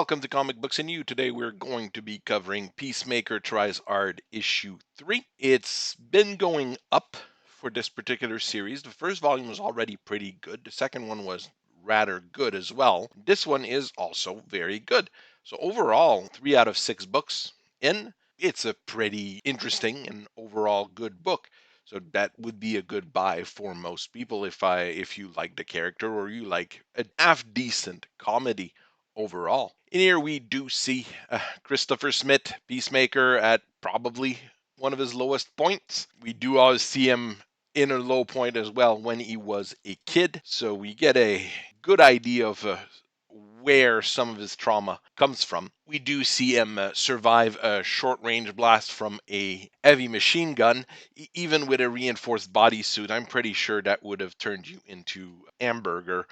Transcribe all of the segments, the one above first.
Welcome to Comic Books and You. Today we're going to be covering Peacemaker Tries Hard issue 3. It's been going up for this particular series. The first volume was already pretty good. The second one was rather good as well. This one is also very good. So overall, 3 out of 6 books in. It's a pretty interesting and overall good book. So that would be a good buy for most people if you like the character or you like a half decent comedy overall. In here, we do see Christopher Smith, Peacemaker, at probably one of his lowest points. We do always see him in a low point as well when he was a kid. So we get a good idea of where some of his trauma comes from. We do see him survive a short range blast from a heavy machine gun, even with a reinforced bodysuit. I'm pretty sure that would have turned you into hamburger.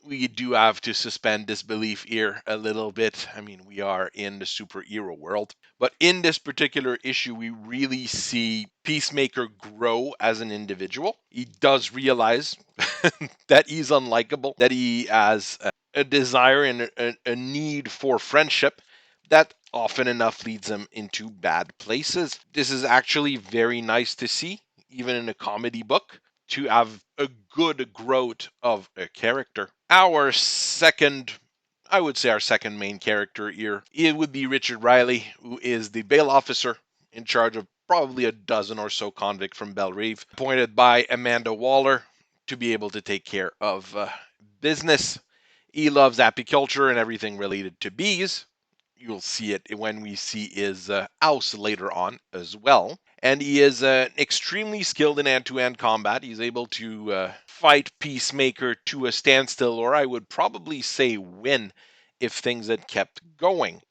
We do have to suspend disbelief here a little bit. I mean, we are in the superhero world. But in this particular issue, we really see Peacemaker grow as an individual. He does realize that he's unlikable, that he has a desire and a need for friendship that often enough leads him into bad places. This is actually very nice to see, even in a comedy book, to have a good growth of a character. Our second, I would say our second main character here, it would be Richard Riley, who is the bail officer in charge of probably a dozen or so convicts from Belle Reve, appointed by Amanda Waller to be able to take care of business. He loves apiculture and everything related to bees. You'll see it when we see his house later on as well. And he is extremely skilled in hand-to-hand combat. He's able to fight Peacemaker to a standstill, or I would probably say win if things had kept going.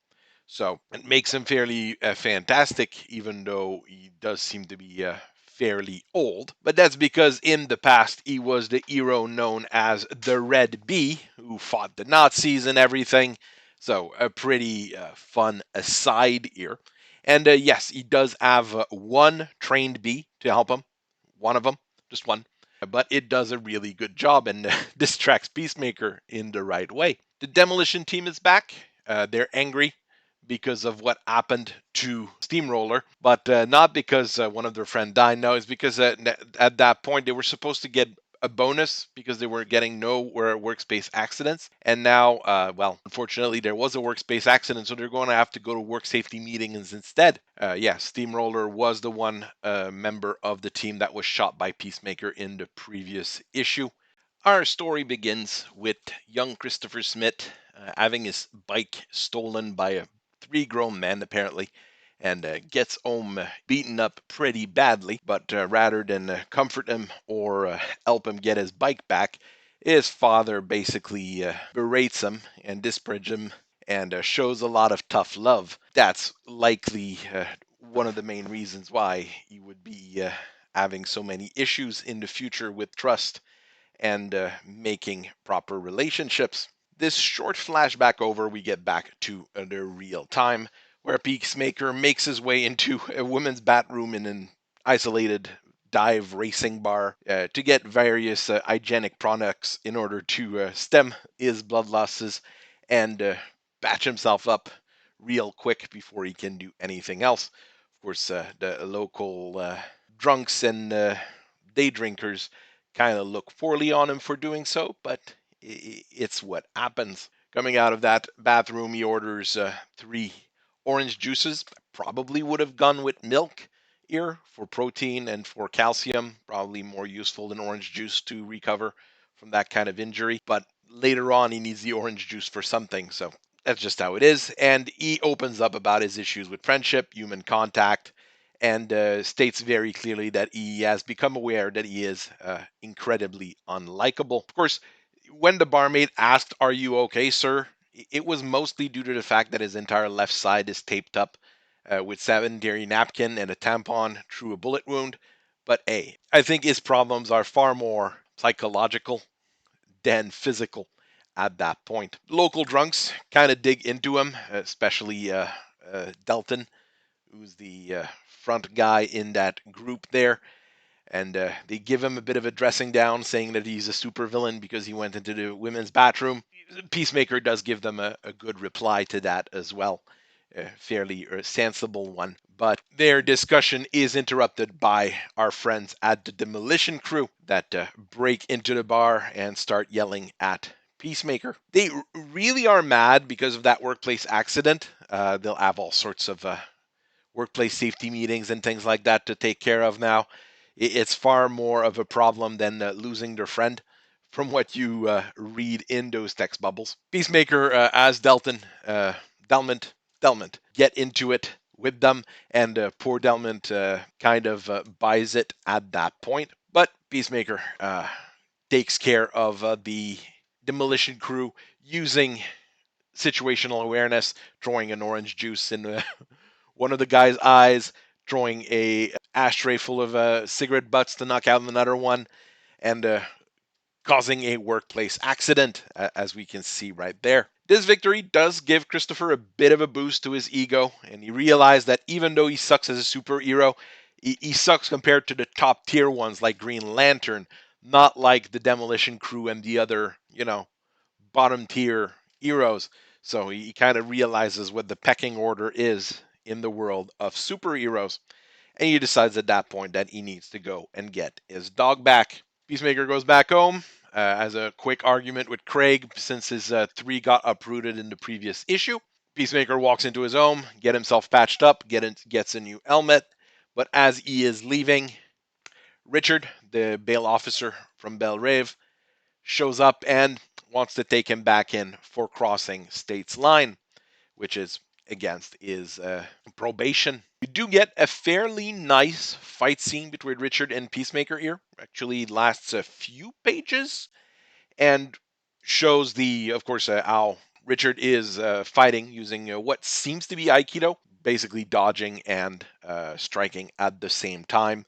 So it makes him fairly fantastic, even though he does seem to be fairly old. But that's because in the past he was the hero known as the Red Bee, who fought the Nazis and everything. So a pretty fun aside here. And yes, he does have one trained bee to help him. One of them, just one. But it does a really good job and distracts Peacemaker in the right way. The Demolition Team is back. They're angry because of what happened to Steamroller, but not because one of their friends died. No, it's because at that point they were supposed to get a bonus because they were getting no workspace accidents. And now, well, unfortunately, there was a workspace accident, so they're going to have to go to work safety meetings instead. Yeah, Steamroller was the one member of the team that was shot by Peacemaker in the previous issue. Our story begins with young Christopher Smith having his bike stolen by 3 grown men, apparently, and gets home beaten up pretty badly. But rather than comfort him or help him get his bike back, his father basically berates him and disparages him and shows a lot of tough love. That's likely one of the main reasons why he would be having so many issues in the future with trust and making proper relationships. This short flashback over, we get back to the real time, where Peacemaker makes his way into a women's bathroom in an isolated dive racing bar to get various hygienic products in order to stem his blood losses and patch himself up real quick before he can do anything else. Of course, the local drunks and day drinkers kind of look poorly on him for doing so, but it's what happens. Coming out of that bathroom, he orders 3 orange juices. Probably would have gone with milk here for protein and for calcium. Probably more useful than orange juice to recover from that kind of injury. But later on, he needs the orange juice for something. So that's just how it is. And he opens up about his issues with friendship, human contact, and states very clearly that he has become aware that he is incredibly unlikable. Of course, when the barmaid asked, "Are you okay, sir?" it was mostly due to the fact that his entire left side is taped up with sanitary napkin and a tampon through a bullet wound. But hey, I think his problems are far more psychological than physical at that point. Local drunks kind of dig into him, especially Delton, who's the front guy in that group there. And they give him a bit of a dressing down, saying that he's a supervillain because he went into the women's bathroom. Peacemaker does give them a good reply to that as well, a fairly sensible one. But their discussion is interrupted by our friends at the demolition crew that break into the bar and start yelling at Peacemaker. They really are mad because of that workplace accident. They'll have all sorts of workplace safety meetings and things like that to take care of now. It's far more of a problem than losing their friend, from what you read in those text bubbles. Peacemaker, as Delmont, get into it with them, and poor Delmont kind of buys it at that point. But Peacemaker takes care of the demolition crew using situational awareness, throwing an orange juice in one of the guy's eyes, throwing a ashtray full of cigarette butts to knock out another one, and causing a workplace accident, as we can see right there. This victory does give Christopher a bit of a boost to his ego, and he realized that even though he sucks as a superhero, he sucks compared to the top tier ones like Green Lantern, not like the Demolition Crew and the other, bottom tier heroes. So he kind of realizes what the pecking order is in the world of superheroes. And he decides at that point that he needs to go and get his dog back. Peacemaker goes back home, has a quick argument with Craig since his three got uprooted in the previous issue. Peacemaker walks into his home, get himself patched up, gets a new helmet. But as he is leaving, Richard, the bail officer from Belle Reve, shows up and wants to take him back in for crossing state's line, which is against his probation. You do get a fairly nice fight scene between Richard and Peacemaker here. Actually lasts a few pages and shows of course, how Richard is fighting using what seems to be Aikido, basically dodging and striking at the same time,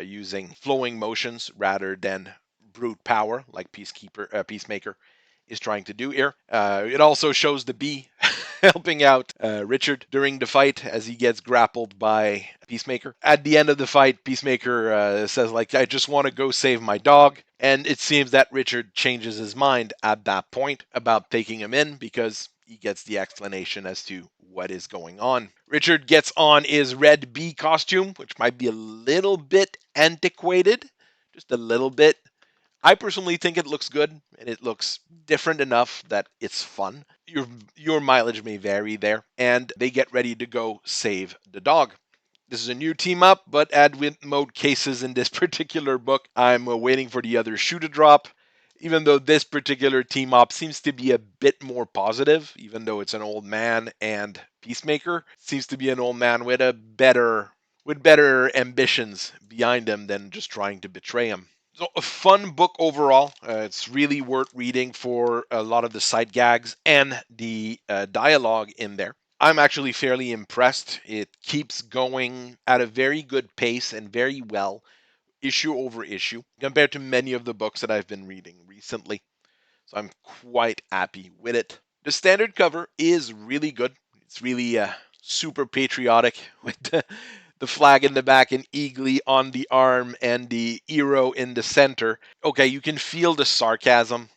using flowing motions rather than brute power like Peacemaker is trying to do here. It also shows the bee helping out Richard during the fight as he gets grappled by Peacemaker. At the end of the fight, Peacemaker says, like, I just want to go save my dog. And it seems that Richard changes his mind at that point about taking him in because he gets the explanation as to what is going on. Richard gets on his red bee costume, which might be a little bit antiquated, just a little bit. I personally think it looks good and it looks different enough that it's fun. Your mileage may vary there, and they get ready to go save the dog. This is a new team up, but Advent mode cases in this particular book. I'm waiting for the other shoe to drop. Even though this particular team up seems to be a bit more positive, even though it's an old man and Peacemaker, it seems to be an old man with better ambitions behind him than just trying to betray him. So a fun book overall. It's really worth reading for a lot of the side gags and the dialogue in there. I'm actually fairly impressed. It keeps going at a very good pace and very well, issue over issue, compared to many of the books that I've been reading recently. So I'm quite happy with it. The standard cover is really good. It's really super patriotic with the flag in the back and Eagly on the arm and the hero in the center. Okay, you can feel the sarcasm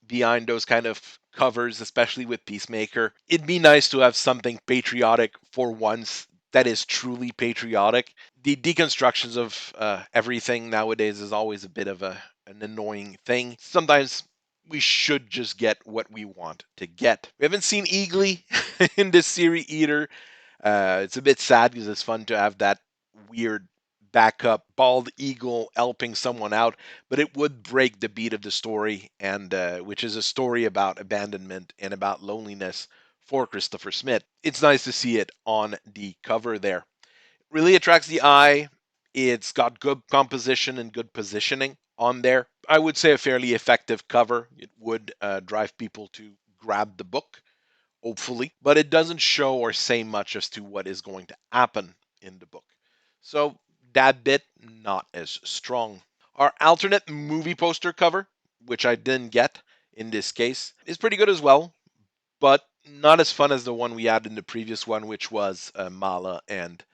behind those kind of covers, especially with Peacemaker. It'd be nice to have something patriotic for once that is truly patriotic. The deconstructions of everything nowadays is always a bit of an annoying thing. Sometimes we should just get what we want to get. We haven't seen Eagly in this series either. It's a bit sad because it's fun to have that weird backup bald eagle helping someone out, but it would break the beat of the story, and which is a story about abandonment and about loneliness for Christopher Smith. It's nice to see it on the cover there. Really attracts the eye. It's got good composition and good positioning on there. I would say a fairly effective cover. It would drive people to grab the book, hopefully, but it doesn't show or say much as to what is going to happen in the book. So that bit, not as strong. Our alternate movie poster cover, which I didn't get in this case, is pretty good as well, but not as fun as the one we had in the previous one, which was Mala and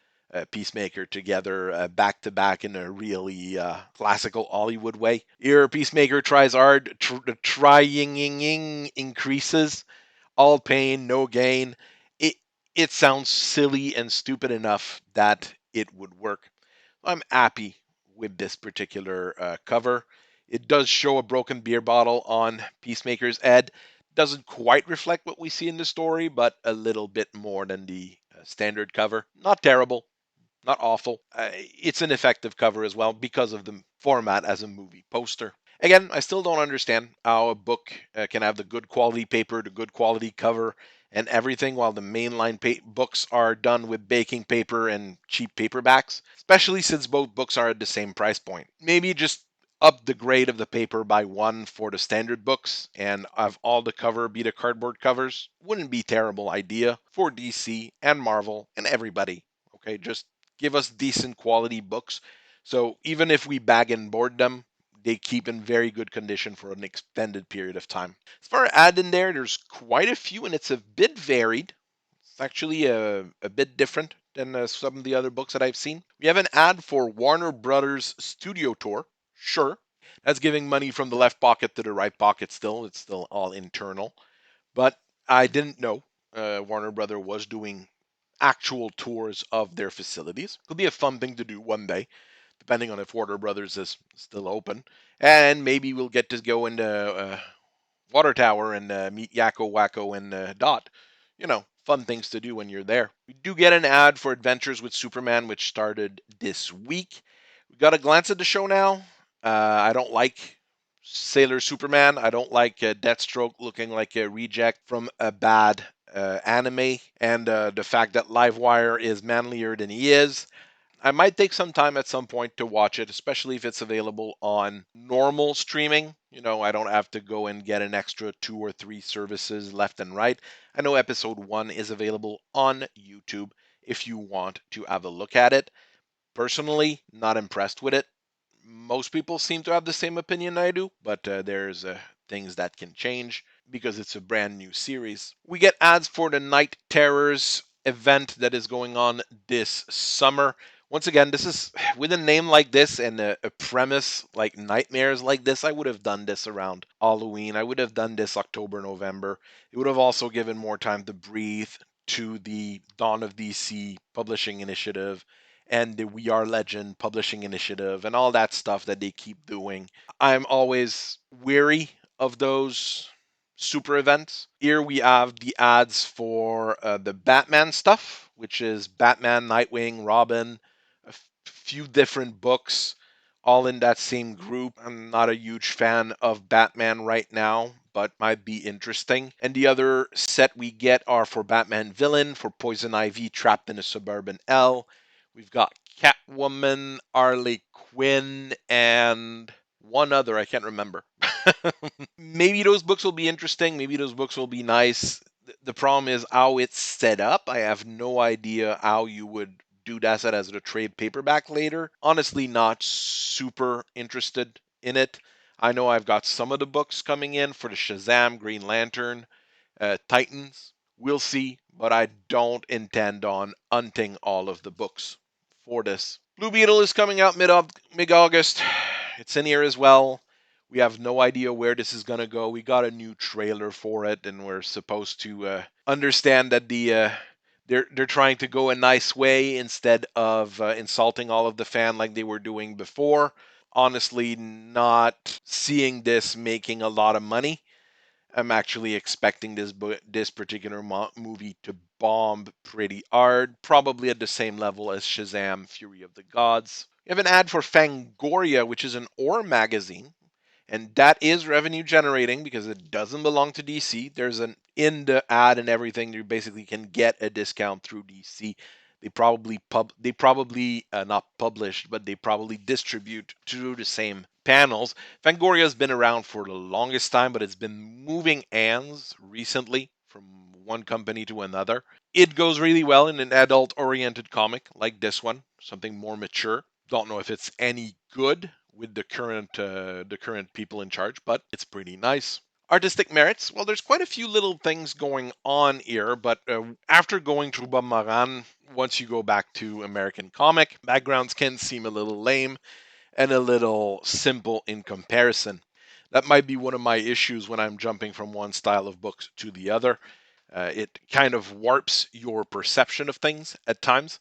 Peacemaker together back to back in a really classical Hollywood way. Here, Peacemaker tries hard, the trying increases, all pain, no gain. It it sounds silly and stupid enough that it would work. I'm happy with this particular cover. It does show a broken beer bottle on Peacemaker's head. Doesn't quite reflect what we see in the story, but a little bit more than the standard cover. Not terrible, not awful. It's an effective cover as well because of the format as a movie poster. Again, I still don't understand how a book can have the good quality paper, the good quality cover, and everything, while the mainline books are done with baking paper and cheap paperbacks, especially since both books are at the same price point. Maybe just up the grade of the paper by one for the standard books and have all the cover be the cardboard covers. Wouldn't be a terrible idea for DC and Marvel and everybody. Okay, just give us decent quality books. So even if we bag and board them, they keep in very good condition for an extended period of time. As far as ad in there, there's quite a few, and it's a bit varied. It's actually a bit different than some of the other books that I've seen. We have an ad for Warner Brothers Studio Tour. Sure, that's giving money from the left pocket to the right pocket still. It's still all internal. But I didn't know Warner Brother was doing actual tours of their facilities. Could be a fun thing to do one day, depending on if Warner Brothers is still open. And maybe we'll get to go into Water Tower and meet Yakko, Wacko, and Dot. You know, fun things to do when you're there. We do get an ad for Adventures with Superman, which started this week. We got a glance at the show now. I don't like Sailor Superman. I don't like Deathstroke looking like a reject from a bad anime, and the fact that Livewire is manlier than he is. I might take some time at some point to watch it, especially if it's available on normal streaming. You know, I don't have to go and get an extra 2 or 3 services left and right. I know episode 1 is available on YouTube if you want to have a look at it. Personally, not impressed with it. Most people seem to have the same opinion I do, but there's things that can change because it's a brand new series. We get ads for the Night Terrors event that is going on this summer. Once again, this is with a name like this and a premise like nightmares like this. I would have done this around Halloween. I would have done this October, November. It would have also given more time to breathe to the Dawn of DC publishing initiative and the We Are Legend publishing initiative and all that stuff that they keep doing. I'm always weary of those super events. Here we have the ads for the Batman stuff, which is Batman, Nightwing, Robin, few different books, all in that same group. I'm not a huge fan of Batman right now, but might be interesting. And the other set we get are for Batman Villain, for Poison Ivy trapped in a suburban L. We've got Catwoman, Harley Quinn, and one other I can't remember. Maybe those books will be interesting. Maybe those books will be nice. The problem is how it's set up. I have no idea how you would do that as a trade paperback later. Honestly, not super interested in it. I know I've got some of the books coming in for the Shazam, Green Lantern, Titans. We'll see, but I don't intend on hunting all of the books for this. Blue Beetle is coming out mid August. It's in here as well. We have no idea where this is gonna go. We got a new trailer for it, and we're supposed to understand that they're trying to go a nice way instead of insulting all of the fan like they were doing before. Honestly, not seeing this making a lot of money. I'm actually expecting this particular movie to bomb pretty hard, probably at the same level as Shazam: Fury of the Gods. We have an ad for Fangoria, which is an horror magazine, and that is revenue generating because it doesn't belong to DC. There's an in the ad and everything. You basically can get a discount through DC. They probably not published, but they probably distribute through the same panels. Fangoria has been around for the longest time, but it's been moving hands recently from one company to another. It goes really well in an adult-oriented comic like this one, something more mature. Don't know if it's any good with the current people in charge, but it's pretty nice. Artistic merits, well, there's quite a few little things going on here, but after going through Bamaran, once you go back to American comic, backgrounds can seem a little lame and a little simple in comparison. That might be one of my issues when I'm jumping from one style of books to the other. It kind of warps your perception of things at times,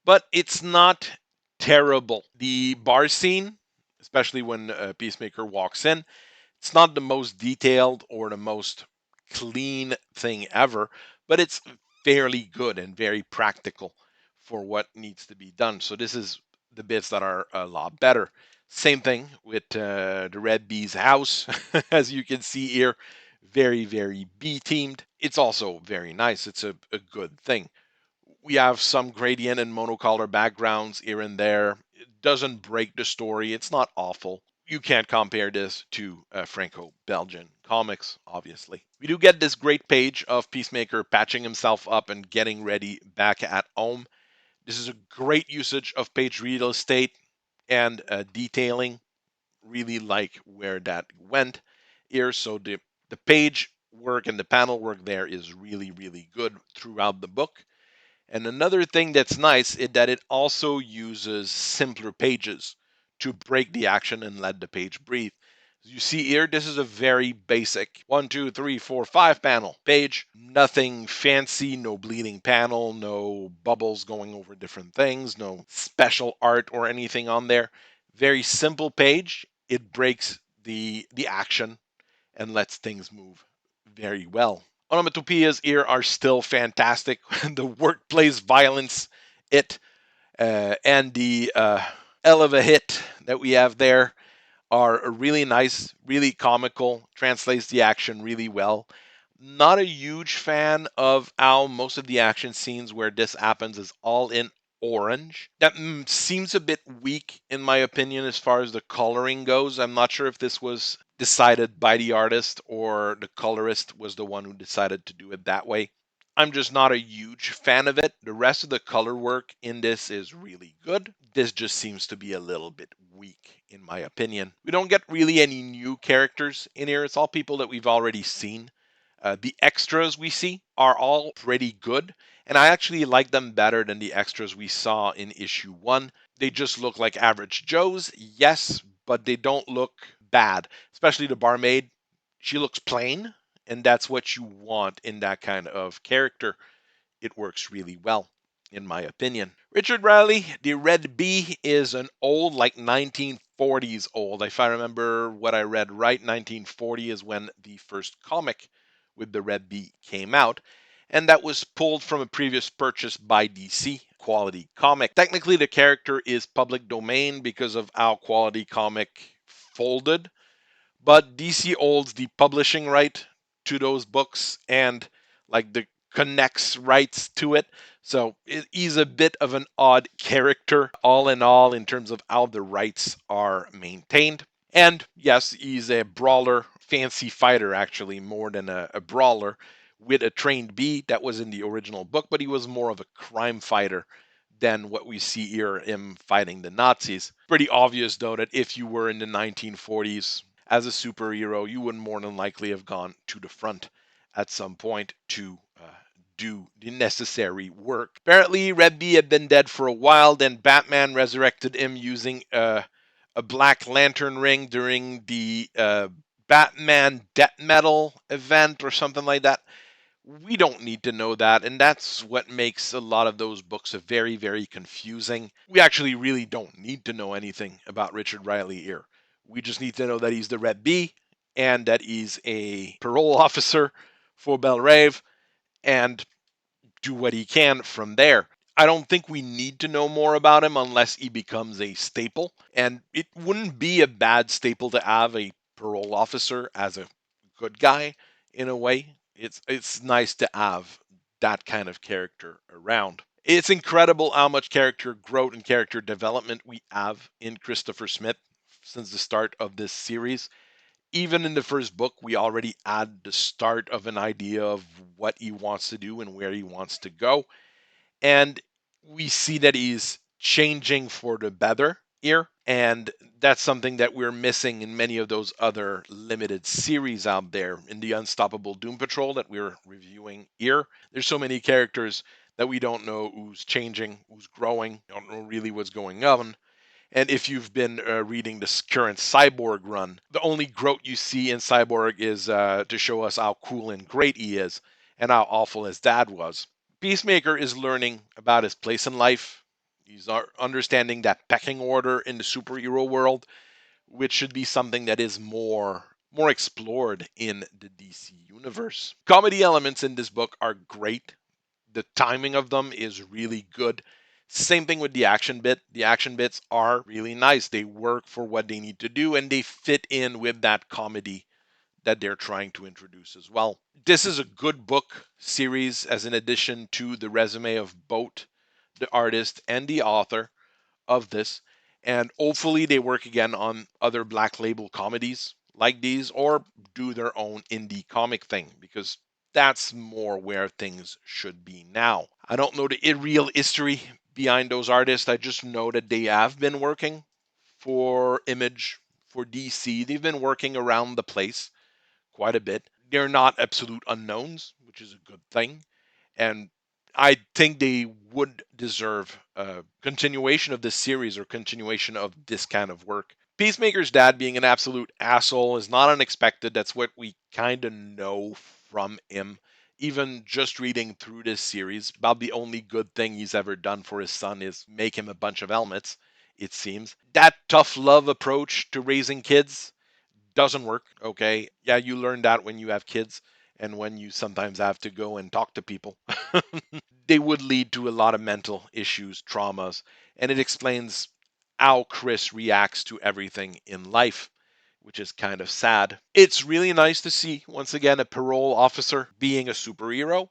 but it's not terrible. The bar scene, especially when Peacemaker walks in, it's not the most detailed or the most clean thing ever, but it's fairly good and very practical for what needs to be done. So this is the bits that are a lot better. Same thing with the Red Bee's house, as you can see here, very B teamed. It's also very nice. It's a good thing. We have some gradient and monocolor backgrounds here and there. It doesn't break the story. It's not awful. You can't compare this to Franco-Belgian comics, obviously. We do get this great page of Peacemaker patching himself up and getting ready back at home. This is a great usage of page real estate and detailing. Really like where that went here. So the page work and the panel work there is really good throughout the book. And another thing that's nice is that it also uses simpler pages to break the action and let the page breathe. As you see here, this is a very basic 1, 2, 3, 4, 5 panel page. Nothing fancy, no bleeding panel, no bubbles going over different things, no special art or anything on there. Very simple page. It breaks the action and lets things move very well. Onomatopoeias here are still fantastic. The workplace violence, and the L of a hit that we have there are really nice, really comical, translates the action really well. Not a huge fan of how most of the action scenes where this happens is all in orange. That seems a bit weak, in my opinion, as far as the coloring goes. I'm not sure if this was decided by the artist or the colorist was the one who decided to do it that way. I'm just not a huge fan of it. The rest of the color work in this is really good. This just seems to be a little bit weak, in my opinion. We don't get really any new characters in here. It's all people that we've already seen. The extras we see are all pretty good, and I actually like them better than the extras we saw in issue 1. They just look like average Joes, yes, but they don't look bad, especially the barmaid. She looks plain, and that's what you want in that kind of character. It works really well, in my opinion. Richard Riley, the Red Bee, is an old, like 1940s old. If I remember what I read right, 1940 is when the first comic with the Red Bee came out. And that was pulled from a previous purchase by DC, Quality Comic. Technically, the character is public domain because of how Quality Comic folded, but DC holds the publishing right to those books and like the connects rights to it. So he's a bit of an odd character, all in all, in terms of how the rights are maintained. And yes, he's a brawler, fancy fighter, actually, more than a brawler, with a trained bee that was in the original book, but he was more of a crime fighter than what we see here him fighting the Nazis. Pretty obvious, though, that if you were in the 1940s as a superhero, you would more than likely have gone to the front at some point to do the necessary work. Apparently, Red Bee had been dead for a while, then Batman resurrected him using a Black Lantern ring during the Batman Death Metal event or something like that. We don't need to know that, and that's what makes a lot of those books very confusing. We actually really don't need to know anything about Richard Riley here. We just need to know that he's the Red Bee and that he's a parole officer for Belrave and do what he can from there. I don't think we need to know more about him unless he becomes a staple. And it wouldn't be a bad staple to have a parole officer as a good guy in a way. It's nice to have that kind of character around. It's incredible how much character growth and character development we have in Christopher Smith since the start of this series. Even in the first book, we already had the start of an idea of what he wants to do and where he wants to go. And we see that he's changing for the better ear, and that's something that we're missing in many of those other limited series out there. In the Unstoppable Doom Patrol that we're reviewing here, there's so many characters that we don't know who's changing, who's growing, don't know really what's going on. And if you've been reading this current Cyborg run, the only growth you see in Cyborg is to show us how cool and great he is and how awful his dad was. Peacemaker is learning about his place in life. He's understanding that pecking order in the superhero world, which should be something that is more explored in the DC universe. Comedy elements in this book are great. The timing of them is really good. Same thing with the action bit. The action bits are really nice. They work for what they need to do and they fit in with that comedy that they're trying to introduce as well. This is a good book series as an addition to the resume of both the artist and the author of this. And hopefully they work again on other Black Label comedies like these or do their own indie comic thing because that's more where things should be now. I don't know the real history behind those artists. I just know that they have been working for Image, for DC. They've been working around the place quite a bit. They're not absolute unknowns, which is a good thing. And I think they would deserve a continuation of this series or continuation of this kind of work. Peacemaker's dad being an absolute asshole is not unexpected. That's what we kind of know from him. Even just reading through this series, about the only good thing he's ever done for his son is make him a bunch of helmets, it seems. That tough love approach to raising kids doesn't work. Okay. Yeah, you learn that when you have kids and when you sometimes have to go and talk to people. They would lead to a lot of mental issues, traumas, and it explains how Chris reacts to everything in life, which is kind of sad. It's really nice to see, once again, a parole officer being a superhero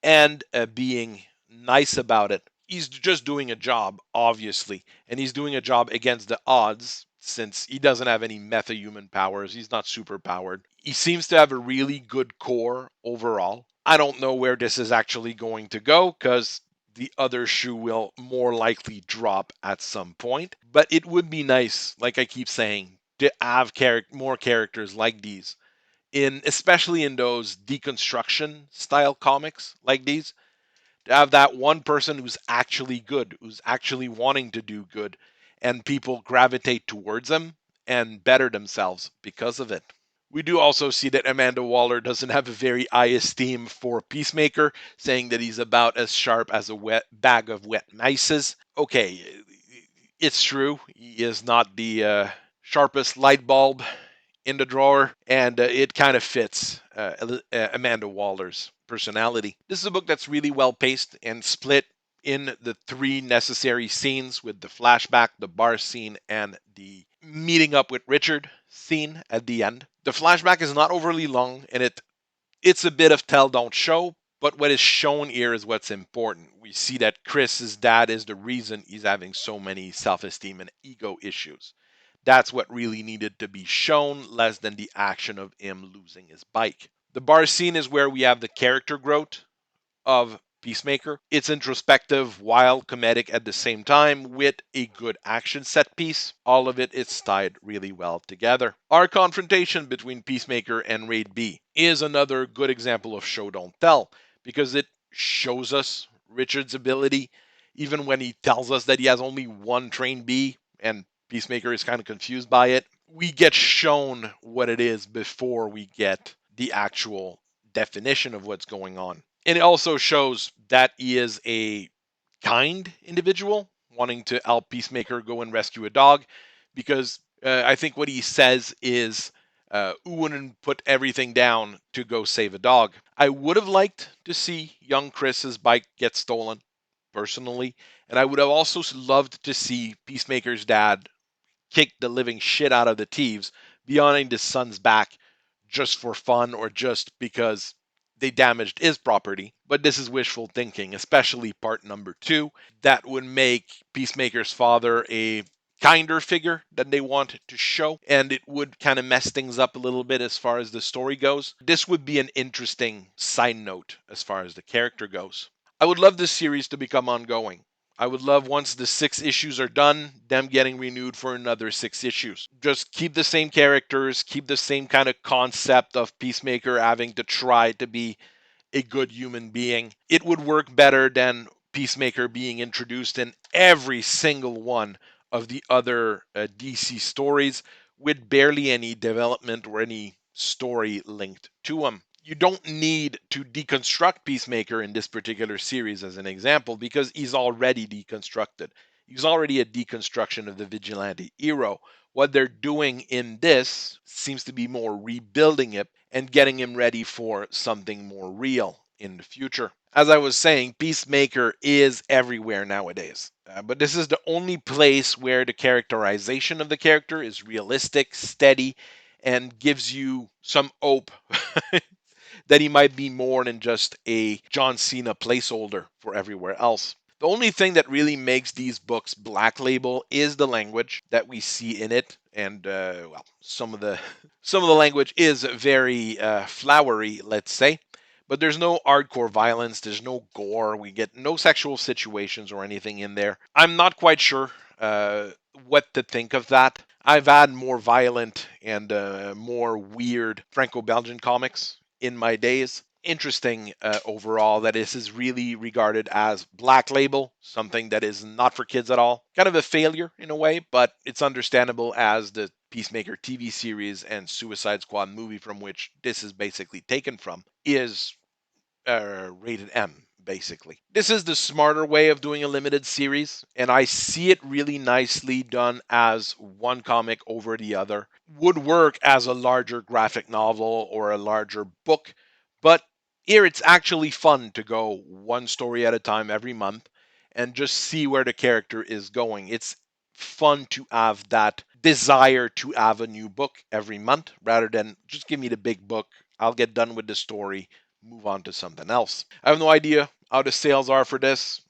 and being nice about it. He's just doing a job, obviously, and he's doing a job against the odds since he doesn't have any meta-human powers. He's not super powered. He seems to have a really good core overall. I don't know where this is actually going to go because the other shoe will more likely drop at some point. But it would be nice, like I keep saying, to have more characters like these in especially in those deconstruction style comics like these, to have that one person who's actually good, who's actually wanting to do good, and people gravitate towards them and better themselves because of it. We do also see that Amanda Waller doesn't have a very high esteem for Peacemaker, saying that he's about as sharp as a wet bag of wet mices. Okay, it's true. He is not the sharpest light bulb in the drawer, and it kind of fits Amanda Waller's personality. This is a book that's really well paced and split in the three necessary scenes with the flashback, the bar scene, and the meeting up with Richard scene at the end. The flashback is not overly long, and it's a bit of tell don't show, but what is shown here is what's important. We see that Chris's dad is the reason he's having so many self-esteem and ego issues. That's what really needed to be shown, less than the action of him losing his bike. The bar scene is where we have the character growth of Peacemaker. It's introspective while comedic at the same time with a good action set piece. All of it is tied really well together. Our confrontation between Peacemaker and Raid B is another good example of show don't tell because it shows us Richard's ability even when he tells us that he has only one train B and Peacemaker is kind of confused by it. We get shown what it is before we get the actual definition of what's going on. And it also shows that he is a kind individual wanting to help Peacemaker go and rescue a dog because I think what he says is who wouldn't put everything down to go save a dog. I would have liked to see young Chris's bike get stolen personally, and I would have also loved to see Peacemaker's dad kick the living shit out of the thieves behind his son's back just for fun or just because they damaged his property. But this is wishful thinking, especially part number two. That would make Peacemaker's father a kinder figure than they want to show, and it would kind of mess things up a little bit as far as the story goes. This would be an interesting side note as far as the character goes. I would love this series to become ongoing. I would love once the 6 issues are done, them getting renewed for another 6 issues. Just keep the same characters, keep the same kind of concept of Peacemaker having to try to be a good human being. It would work better than Peacemaker being introduced in every single one of the other DC stories with barely any development or any story linked to him. You don't need to deconstruct Peacemaker in this particular series as an example because he's already deconstructed. He's already a deconstruction of the vigilante hero. What they're doing in this seems to be more rebuilding it and getting him ready for something more real in the future. As I was saying, Peacemaker is everywhere nowadays. But this is the only place where the characterization of the character is realistic, steady, and gives you some hope that he might be more than just a John Cena placeholder for everywhere else. The only thing that really makes these books black label is the language that we see in it, and well, some of the language is very flowery, let's say. But there's no hardcore violence, there's no gore, we get no sexual situations or anything in there. I'm not quite sure what to think of that. I've had more violent and more weird Franco Belgian comics in my days. Interesting overall that this is really regarded as black label, something that is not for kids at all. Kind of a failure in a way, but it's understandable as the Peacemaker TV series and Suicide Squad movie, from which this is basically taken from, is rated M, basically. This is the smarter way of doing a limited series, and I see it really nicely done as one comic over the other. Would work as a larger graphic novel or a larger book, but here it's actually fun to go one story at a time every month and just see where the character is going. It's fun to have that desire to have a new book every month rather than just give me the big book. I'll get done with the story, move on to something else. I have no idea how the sales are for this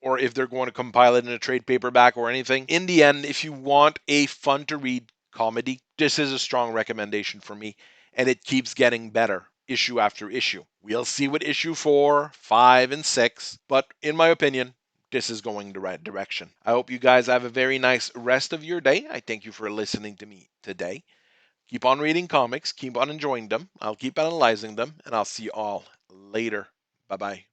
or if they're going to compile it in a trade paperback or anything. In the end, if you want a fun to read comedy, this is a strong recommendation for me, and it keeps getting better issue after issue. We'll see what issue 4, 5, and 6, but in my opinion, this is going the right direction. I hope you guys have a very nice rest of your day. I thank you for listening to me today. Keep on reading comics, keep on enjoying them. I'll keep analyzing them, and I'll see you all later. Bye bye.